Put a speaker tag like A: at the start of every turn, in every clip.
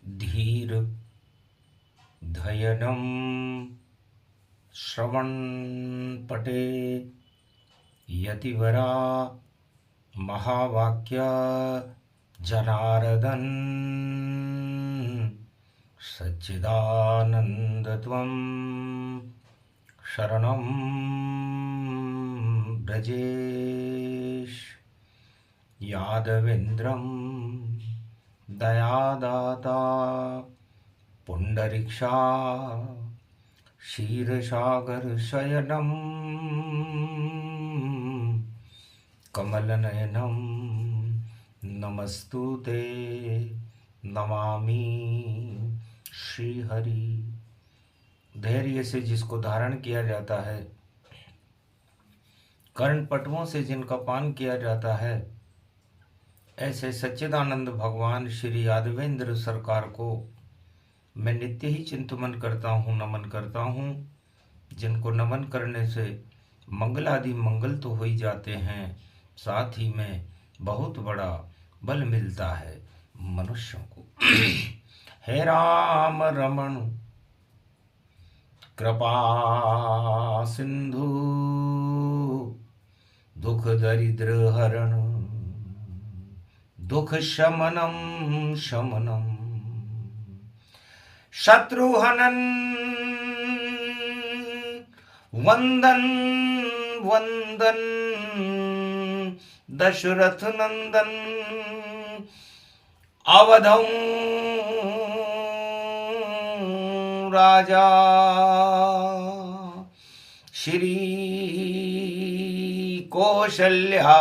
A: धीर धयनं श्रवणपटे यतिवरा महावाक्य जनार्दन सच्चिदानन्दत्वं शरणं ब्रजेश यादवेन्द्रं दयादाता पुंडरीक्षा क्षीरसागरशयनं कमलनयनं नमस्तुते नमामि श्रीहरि। धैर्य से जिसको धारण किया जाता है, कर्णपटुओं से जिनका पान किया जाता है, ऐसे सच्चिदानंद भगवान श्री यादवेंद्र सरकार को मैं नित्य ही चिंतन करता हूँ, नमन करता हूँ। जिनको नमन करने से मंगल आदि मंगल तो हो ही जाते हैं, साथ ही में बहुत बड़ा बल मिलता है मनुष्यों को। हे राम रमण कृपा सिंधु दुख दरिद्र हरण दुख शमनम शमनम शत्रुहनन वंदन वंदन दशरथ नंदन अवधौ राजा श्री कौशल्या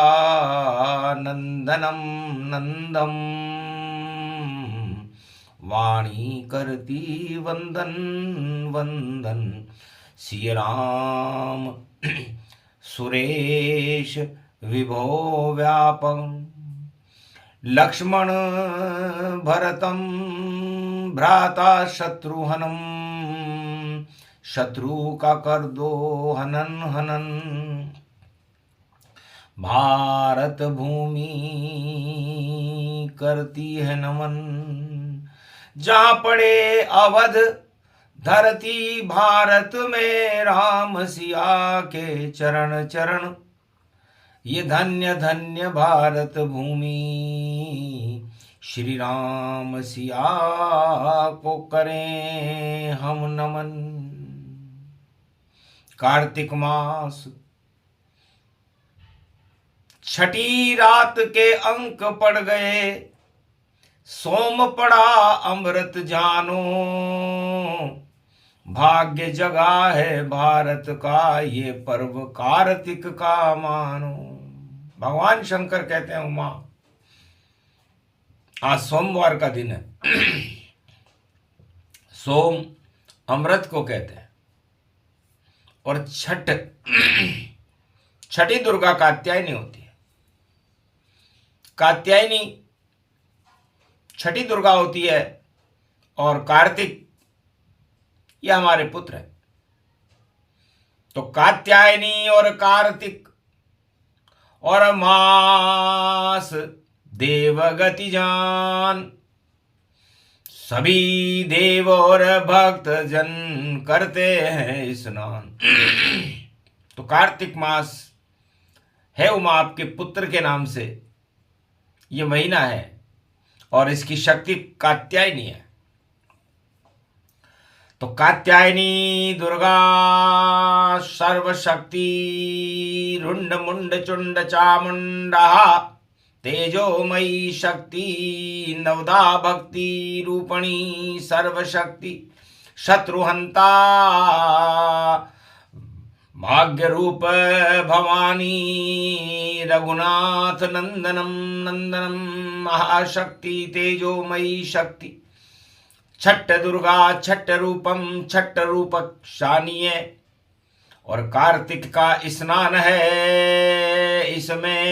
A: नंदनम नंदम वाणी करती वंदन वंदन सिय राम सुरेश विभो व्यापक लक्ष्मण भरतम भ्राता शत्रुहनम शत्रु का कर दो हनन हनन भारत भूमि करती है नमन जहाँ पड़े अवध धरती भारत में राम सिया के चरण चरण ये धन्य धन्य भारत भूमि श्री राम सिया को करें हम नमन। कार्तिक मास छठी रात के अंक पड़ गए, सोम पड़ा अमृत जानो भाग्य जगा है भारत का ये पर्व कार्तिक का मानो। भगवान शंकर कहते हैं उमा, आज सोमवार का दिन है। सोम अमृत को कहते हैं और छठी दुर्गा कात्यायनी होती है। कात्यायनी छठी दुर्गा होती है और कार्तिक ये हमारे पुत्र हैं। तो कात्यायनी और कार्तिक और मास देवगति जान सभी देव और भक्त जन करते हैं स्नान। तो कार्तिक मास है उमा आपके पुत्र के नाम से ये महीना है और इसकी शक्ति कात्यायनी है। तो कात्यायनी दुर्गा सर्वशक्ति रुंड मुंड चुंड चामुंडा तेजोमयी शक्ति नवदा भक्ति रूपणी सर्वशक्ति शत्रुहंता भाग्य रूप भवानी रघुनाथ नंदनम नंदनम महाशक्ति तेजोमयी शक्ति छठ दुर्गा छठ रूपम छठ रूपक शानीय। और कार्तिक का स्नान है, इसमें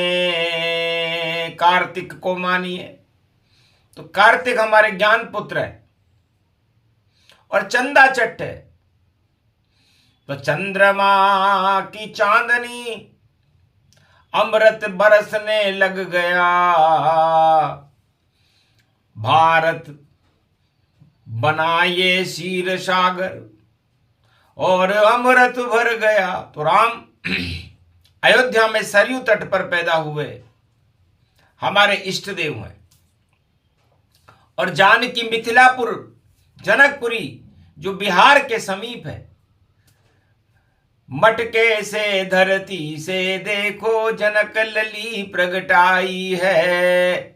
A: कार्तिक को मानिए। तो कार्तिक हमारे ज्ञान पुत्र है और चंदा चट्ट है। तो चंद्रमा की चांदनी अमृत बरसने लग गया, भारत बना ये क्षीर सागर और अमृत भर गया। तो राम अयोध्या में सरयू तट पर पैदा हुए, हमारे इष्ट देव हैं। और जानकी मिथिलापुर जनकपुरी जो बिहार के समीप है। मटके से धरती से देखो जनक लली प्रगटाई है।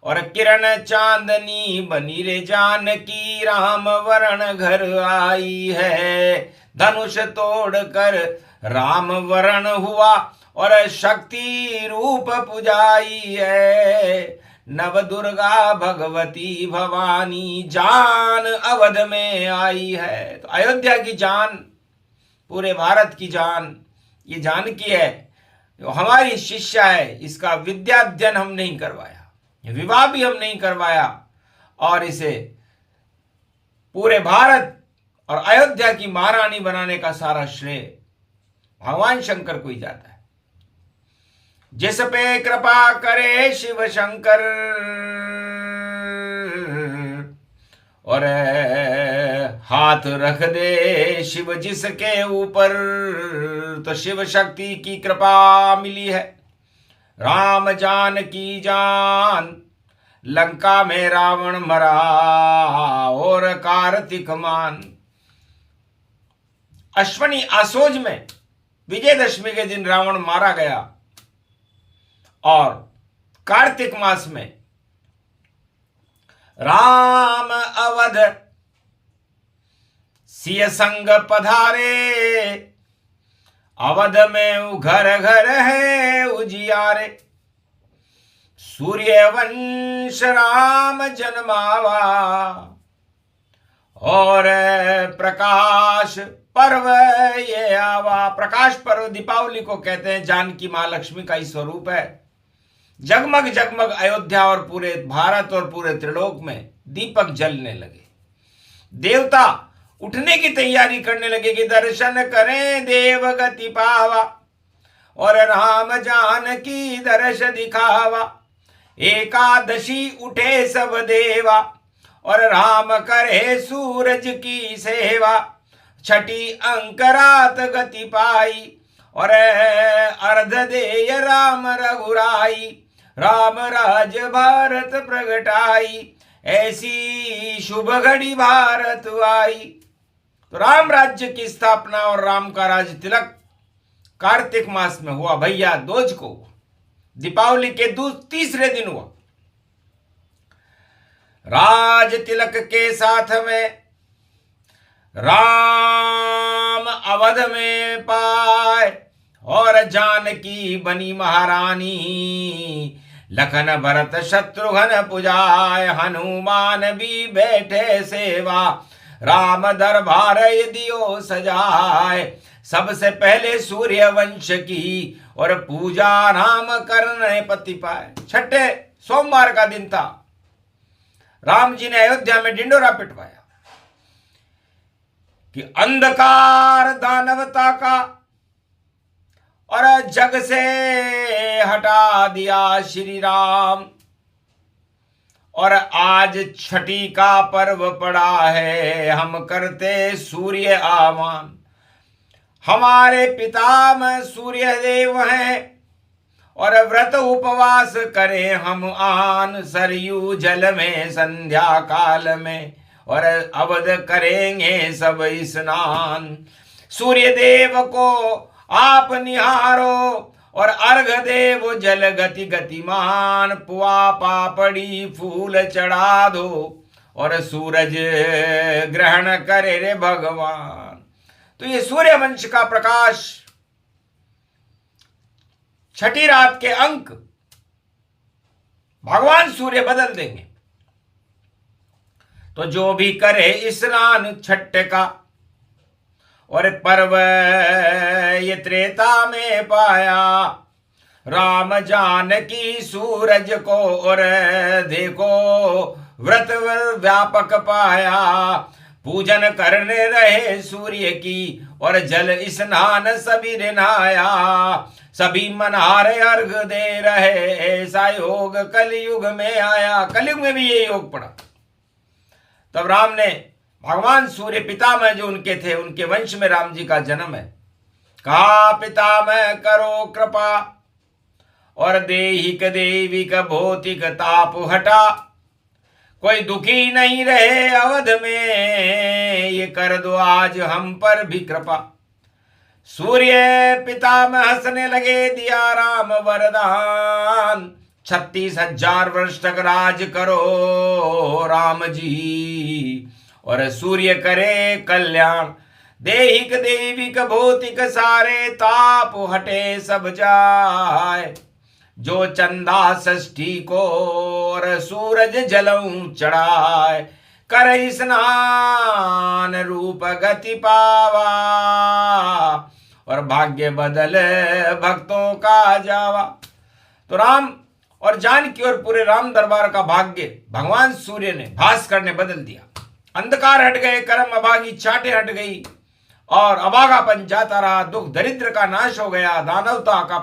A: और किरण चांदनी बनी रे जानकी राम वरण घर आई है। धनुष तोड़कर राम वरण हुआ और शक्ति रूप पुजाई है। नव दुर्गा भगवती भवानी जान अवध में आई है। तो अयोध्या की जान, पूरे भारत की जान, ये जानकी है, जो हमारी शिष्या है। इसका विद्याध्ययन हम नहीं करवाया, विवाह भी हम नहीं करवाया, और इसे पूरे भारत और अयोध्या की महारानी बनाने का सारा श्रेय भगवान शंकर को ही जाता है। जिस पे कृपा करे शिव शंकर और हाथ रख दे शिव जिसके ऊपर, तो शिव शक्ति की कृपा मिली है। राम जान की जान लंका में रावण मरा और कार्तिक मान। अश्वनी आसोज में विजयदशमी के दिन रावण मारा गया और कार्तिक मास में राम अवध सिय संग पधारे। अवध में घर घर है उजियारे, सूर्य वंश राम जन्मावा और प्रकाश पर्व ये आवा। प्रकाश पर्व दीपावली को कहते हैं, जानकी मां लक्ष्मी का ही स्वरूप है। जगमग जगमग अयोध्या और पूरे भारत और पूरे त्रिलोक में दीपक जलने लगे। देवता उठने की तैयारी करने लगे कि दर्शन करें देव गति पावा और राम जानकी दर्श दिखावा। एकादशी उठे सब देवा और राम करे सूरज की सेवा। छठी अंक रात गति पाई और अर्ध देय राम रघुराई। राम राज भारत प्रगटाई ऐसी शुभ घड़ी भारत आई। तो राम राज्य की स्थापना और राम का राज तिलक कार्तिक मास में हुआ भैया दोज को, दीपावली के तीसरे दिन हुआ। राज तिलक के साथ में राम अवध में पाए और जानकी बनी महारानी। लखन भरत शत्रुघ्न पुजाए हनुमान भी बैठे सेवा। राम दरबार दियो सजाए सबसे पहले सूर्य वंश की और पूजा राम करने पति पाए। छठे सोमवार का दिन था। राम जी ने अयोध्या में डिंडोरा पिटवाया कि अंधकार दानवता का और जग से हटा दिया श्री राम। और आज छठी का पर्व पड़ा है, हम करते सूर्य आह्वान। हमारे पितामह सूर्य देव हैं और व्रत उपवास करें हम आन। सरयू जल में संध्या काल में और अवध करेंगे सब स्नान। सूर्य देव को आप निहारो और अर्घ देव जल गति गतिमान। पुआ पापड़ी फूल चढ़ा दो और सूरज ग्रहण करे रे भगवान। तो ये सूर्य वंश का प्रकाश छठी रात के अंक भगवान सूर्य बदल देंगे। तो जो भी करे स्नान छठ का और पर्व ये त्रेता में पाया। राम जानकी सूरज को और देखो व्रत व्यापक पाया। पूजन करने रहे सूर्य की और जल स्नान सभी नहाया। सभी मनारे अर्घ दे रहे ऐसा योग कलयुग में आया। कलयुग में भी ये योग पड़ा। तब राम ने भगवान सूर्य पितामह जो उनके थे, उनके वंश में राम जी का जन्म है। कहा पितामह करो कृपा और देहिक देविक भौतिक ताप हटा, कोई दुखी नहीं रहे अवध में, ये कर दो आज हम पर भी कृपा। सूर्य पितामह हंसने लगे, दिया राम वरदान, 36,000 वर्ष तक राज करो राम जी, और सूर्य करे कल्याण, देहिक देविक भौतिक सारे ताप हटे सब जाए, जो चंदा षष्ठी को और सूरज जलऊं चढ़ाए, कर स्नान रूप गति पावा, और भाग्य बदल भक्तों का जावा। तो राम और जानकी और पूरे राम दरबार का भाग्य भगवान सूर्य ने, भास्कर ने बदल दिया। अंधकार हट गए, कर्म अभागी छाटे हट गई, और अभागापन जाता रहा, दुख दरिद्र का नाश हो गया, दानवता का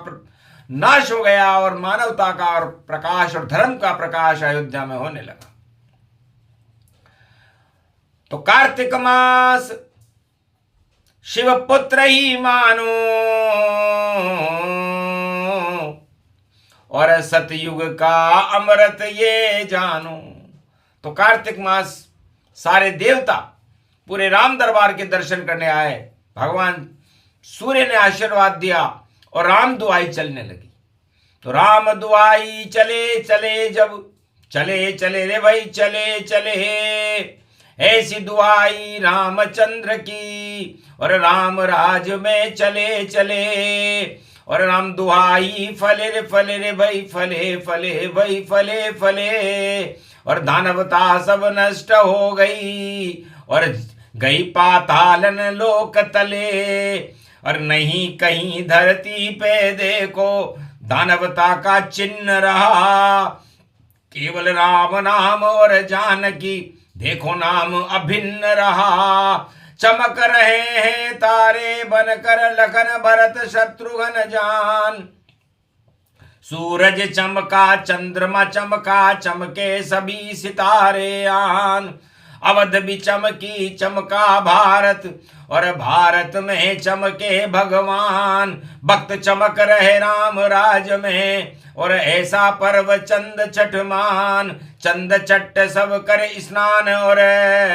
A: नाश हो गया, और मानवता का और प्रकाश और धर्म का प्रकाश अयोध्या में होने लगा। तो कार्तिक मास शिव पुत्र ही मानो, और सतयुग का अमृत ये जानो। तो कार्तिक मास सारे देवता पूरे राम दरबार के दर्शन करने आए। भगवान सूर्य ने आशीर्वाद दिया और राम दुआई चलने लगी। तो राम दुआई चले चले, जब चले चले रे भाई चले चले, ऐसी दुआई रामचंद्र की, और राम राज में चले चले, और राम दुआई फले रे भाई फले फले भाई फले फले, और दानवता सब नष्ट हो गई, और गई पातालन लोक तले, और नहीं कहीं धरती पे देखो दानवता का चिन्ह रहा, केवल राम नाम और जानकी देखो नाम अभिन्न रहा। चमक रहे हैं तारे बनकर लखन भरत शत्रुघ्न जान, सूरज चमका चंद्रमा चमका, चमके सभी सितारे आन, अवध भी चमकी चमका भारत, और भारत में चमके भगवान, भक्त चमक रहे राम राज में, और ऐसा पर्व चंद छठमान, चंद चट्ट सब करे स्नान, और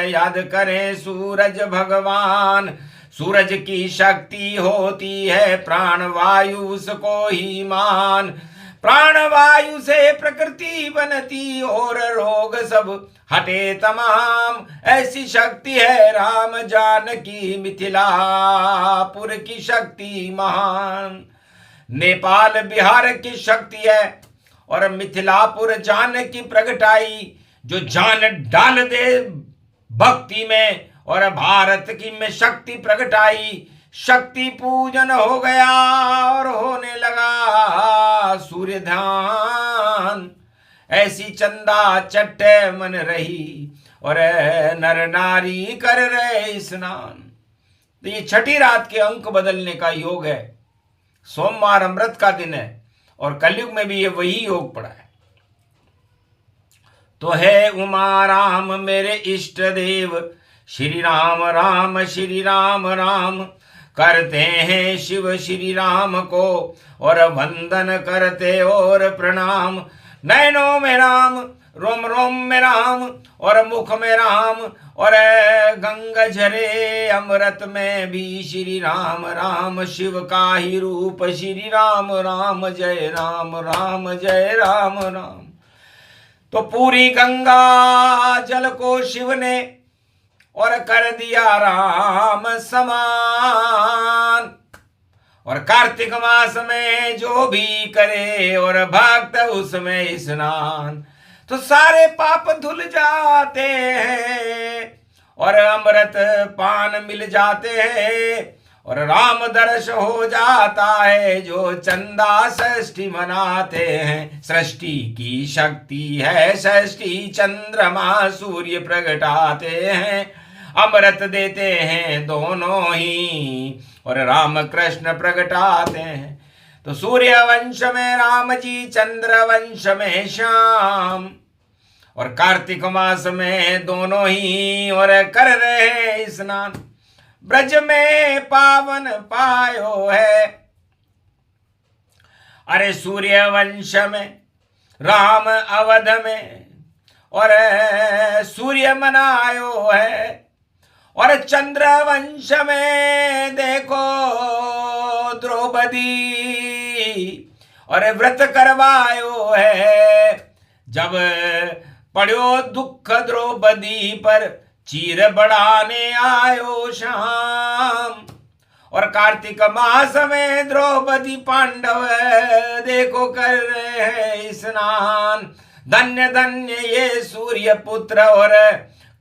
A: याद करें सूरज भगवान। सूरज की शक्ति होती है प्राण वायु उसको ही मान, प्राण वायु से प्रकृति बनती और रोग सब हटे तमाम, ऐसी शक्ति है राम जानकी मिथिलापुर की शक्ति महान। नेपाल बिहार की शक्ति है और मिथिलापुर जानकी प्रगटाई, जो जान डाल दे भक्ति में, और भारत की में शक्ति प्रगटाई। शक्ति पूजन हो गया और होने लगा सूर्य ध्यान, ऐसी चंदा चट्टे मन रही और नर नारी कर रहे स्नान। तो ये छठी रात के अंक बदलने का योग है। सोमवार अमृत का दिन है और कलयुग में भी ये वही योग पड़ा है। तो है उमा राम मेरे इष्ट देव, श्री राम राम श्री राम राम, करते हैं शिव श्री राम को और वंदन करते और प्रणाम। नैनों में राम, रोम रोम में राम और मुख में राम, और गंगा झरे अमृत में भी श्री राम राम, शिव का ही रूप श्री राम राम, जय राम राम जय राम राम। तो पूरी गंगा जल को शिव ने और कर दिया राम समान, और कार्तिक मास में जो भी करे और भक्त उसमें स्नान, तो सारे पाप धुल जाते हैं और अमृत पान मिल जाते हैं, और राम दर्श हो जाता है जो चंदा षष्ठी मनाते हैं। सृष्टि की शक्ति है षष्ठी, चंद्रमा सूर्य प्रगटाते हैं, अमृत देते हैं दोनों ही, और राम कृष्ण प्रगटाते हैं। तो सूर्य वंश में राम जी, चंद्र वंश में श्याम, और कार्तिक मास में दोनों ही और कर रहे स्नान, ब्रज में पावन पायो है। अरे सूर्य वंश में राम अवध में और सूर्य मनायो है, और चंद्र वंश में देखो द्रौपदी और व्रत करवायो है। जब पड़ो दुख द्रौपदी पर, चीर बढ़ाने आयो शाम। और कार्तिक मास में द्रौपदी पांडव देखो कर रहे हैं स्नान। धन्य धन्य ये सूर्य पुत्र और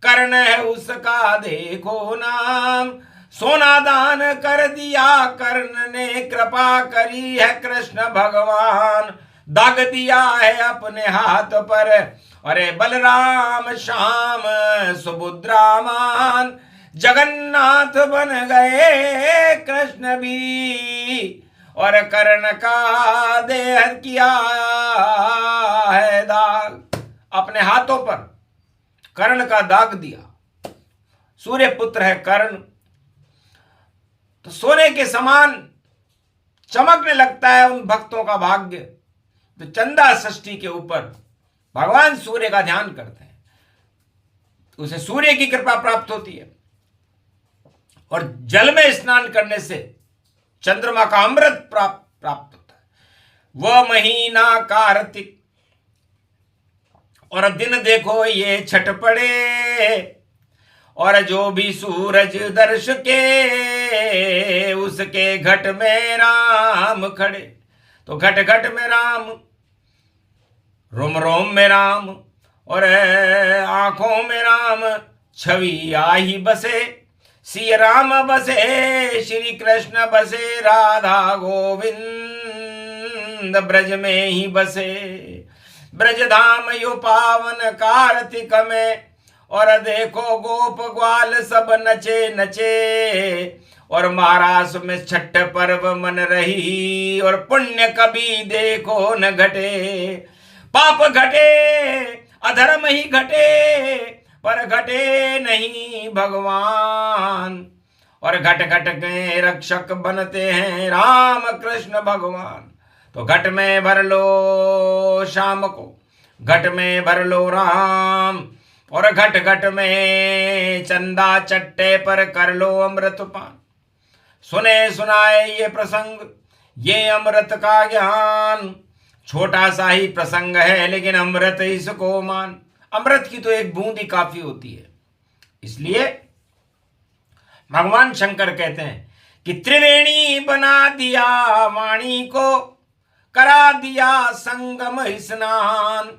A: कर्ण है उसका देखो नाम। सोना दान कर दिया कर्ण ने, कृपा करी है कृष्ण भगवान। दाग दिया है अपने हाथ पर, अरे बलराम श्याम सुभद्रामान। जगन्नाथ बन गए कृष्ण भी, और कर्ण का देह किया है दाग। अपने हाथों पर कर्ण का दाग दिया। सूर्य पुत्र है कर्ण, तो सोने के समान चमकने लगता है उन भक्तों का भाग्य तो चंदा षष्ठी के ऊपर भगवान सूर्य का ध्यान करते हैं, उसे सूर्य की कृपा प्राप्त होती है। और जल में स्नान करने से चंद्रमा का अमृत प्राप्त होता है। वह महीना कार्तिक और दिन देखो ये छठ पड़े, और जो भी सूरज दर्श के उसके घट में राम खड़े। तो घट घट में राम, रोम रोम में राम, और आंखों में राम छवि आई बसे। श्री राम बसे श्री कृष्ण बसे, राधा गोविंद ब्रज में ही बसे। ब्रज धाम यो पावन कार्तिक में, और देखो गोप ग्वाल सब नचे नचे। और महाराष्ट्र में छठ पर्व मन रही, और पुण्य कभी देखो न घटे। पाप घटे अधर्म ही घटे, पर घटे नहीं भगवान। और घट घट के रक्षक बनते हैं राम कृष्ण भगवान। तो घट में भर लो शाम को, घट में भर लो राम, और घट घट में चंदा चट्टे पर कर लो अमृत पान। सुने सुनाए ये प्रसंग, ये अमृत का ज्ञान। छोटा सा ही प्रसंग है लेकिन अमृत इसको मान। अमृत की तो एक बूंद ही काफी होती है। इसलिए भगवान शंकर कहते हैं कि त्रिवेणी बना दिया वाणी को, करा दिया संगम स्नान।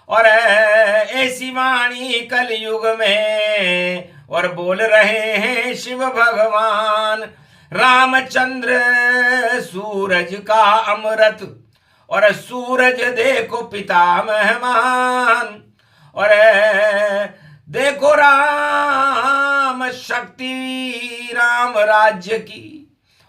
A: और ऐसी वाणी कलयुग में और बोल रहे हैं शिव भगवान। रामचंद्र सूरज का अमृत, और सूरज देखो पिता मेहमान। और देखो राम शक्ति राम राज्य की,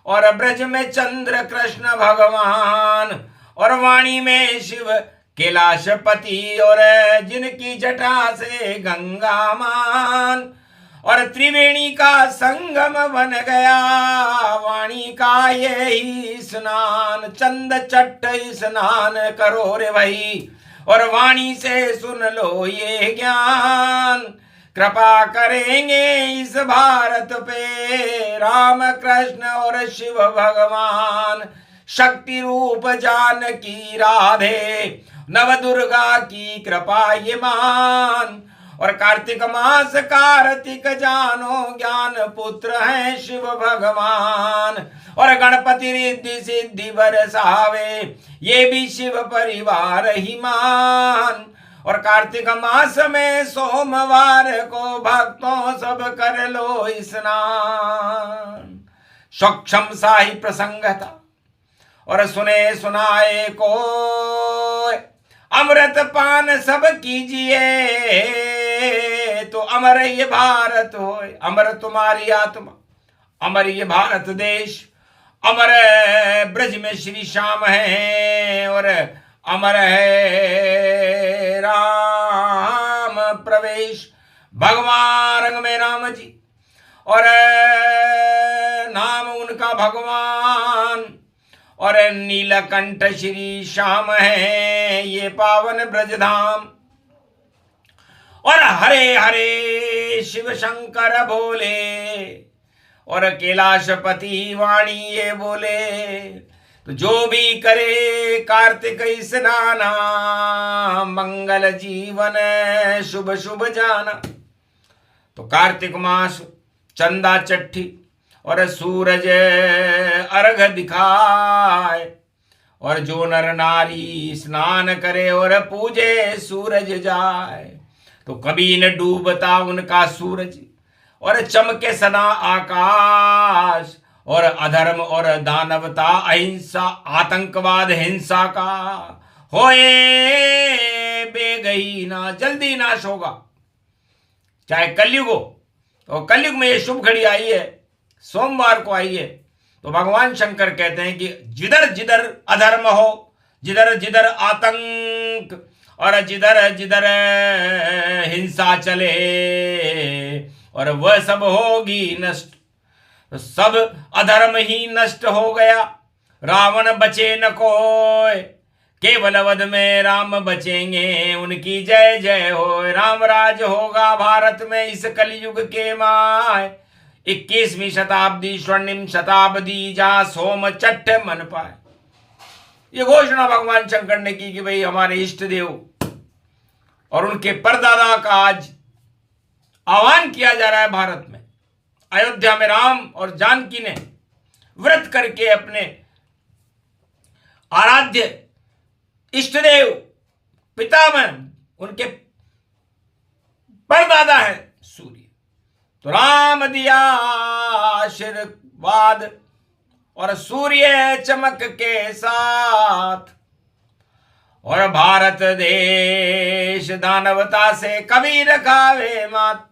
A: और ब्रज में चंद्र कृष्ण भगवान। और वाणी में शिव कैलाशपति, और जिनकी जटा से गंगा मान। और त्रिवेणी का संगम बन गया वाणी का यही स्नान। चंद चट्ट स्नान करो रे भाई, और वाणी से सुन लो ये ज्ञान। कृपा करेंगे इस भारत पे राम कृष्ण और शिव भगवान। शक्ति रूप जानकी राधे, नव दुर्गा की कृपा ये मान। और कार्तिक मास कार्तिक जानो, ज्ञान पुत्र है शिव भगवान। और गणपति रिद्धि सिद्धि बरसावे, ये भी शिव परिवार ही मान। और कार्तिक मास में सोमवार को भक्तों सब कर लो स्नान। सक्षम सा ही प्रसंग था, और सुने सुनाए को अमृत पान सब कीजिए, तो अमर ये भारत होए। अमर तुम्हारी आत्मा, अमर ये भारत देश, अमर ब्रज में श्री श्याम है, और अमर है राम। भगवान रंग में राम जी, और नाम उनका भगवान, और नीलकंठ श्री श्याम है ये पावन ब्रजधाम। और हरे हरे शिव शंकर भोले, और कैलाशपति वाणी ये बोले। तो जो भी करे कार्तिक स्नाना, मंगल जीवन शुभ शुभ जाना। तो कार्तिक मास चंदा चट्ठी और सूरज अर्घ दिखाए, और जो नर नारी स्नान करे और पूजे सूरज जाए। तो कभी न डूबता उनका सूरज, और चमके सदा आकाश। और अधर्म और दानवता अहिंसा आतंकवाद हिंसा का होए बेगही ना जल्दी नाश होगा। चाहे कलयुग हो, तो कलयुग में ये शुभ घड़ी आई है, सोमवार को आई है। तो भगवान शंकर कहते हैं कि जिधर जिधर अधर्म हो, जिधर जिधर आतंक, और जिधर जिधर हिंसा चले, और वह सब होगी नष्ट। तो सब अधर्म ही नष्ट हो गया, रावण बचे न कोय। केवल वध में राम बचेंगे, उनकी जय जय हो। राम राज होगा भारत में इस कलयुग के माय। 21वीं शताब्दी स्वर्णिम शताब्दी, जहां सोम चट्ट मन पाए। ये घोषणा भगवान शंकर ने की कि भाई हमारे इष्ट देव और उनके परदादा का आज आह्वान किया जा रहा है भारत में। अयोध्या में राम और जानकी ने व्रत करके अपने आराध्य इष्टदेव पितामह, उनके परदादा है सूर्य। तो राम दिया आशीर्वाद, और सूर्य चमक के साथ। और भारत देश दानवता से कभी न खावे मात।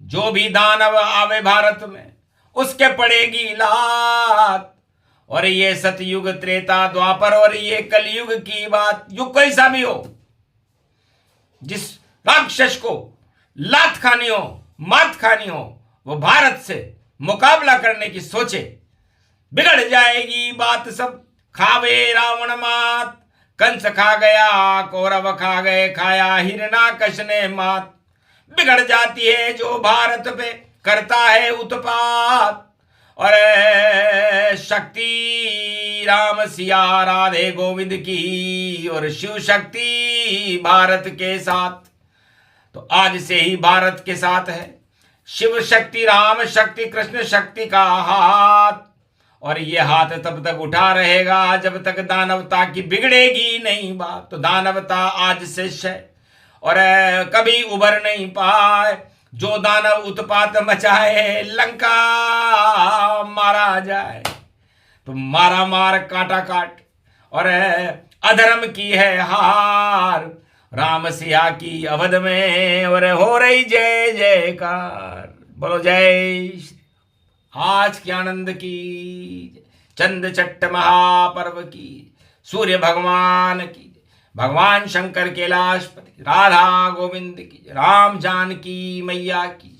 A: जो भी दानव आवे भारत में, उसके पड़ेगी लात। और ये सतयुग त्रेता द्वापर और ये कलयुग की बात। युग कैसा भी हो, जिस राक्षस को लात खानी हो, मात खानी हो, वो भारत से मुकाबला करने की सोचे, बिगड़ जाएगी बात सब। खावे रावण मात, कंस खा गया, कौरव खा गए, खाया हिरणाकश ने मात। बिगड़ जाती है जो भारत पे करता है उत्पात। और शक्ति राम सिया राधे गोविंद की, और शिव शक्ति भारत के साथ। तो आज से ही भारत के साथ है शिव शक्ति, राम शक्ति, कृष्ण शक्ति का हाथ। और ये हाथ तब तक उठा रहेगा जब तक दानवता की बिगड़ेगी नहीं बात। तो दानवता आज से है और कभी उबर नहीं पाए। जो दानव उत्पात मचाए, लंका मारा जाए। तो मारा मार काटा काट, और अधर्म की है हार। राम सिया की अवध में, और हो रही जय जयकार। बोलो जय श्री। आज के आनंद की, चंद चट्ट महापर्व की, सूर्य भगवान की, भगवान शंकर कैलाशपति, राधा गोविंद की, राम जानकी मैया की।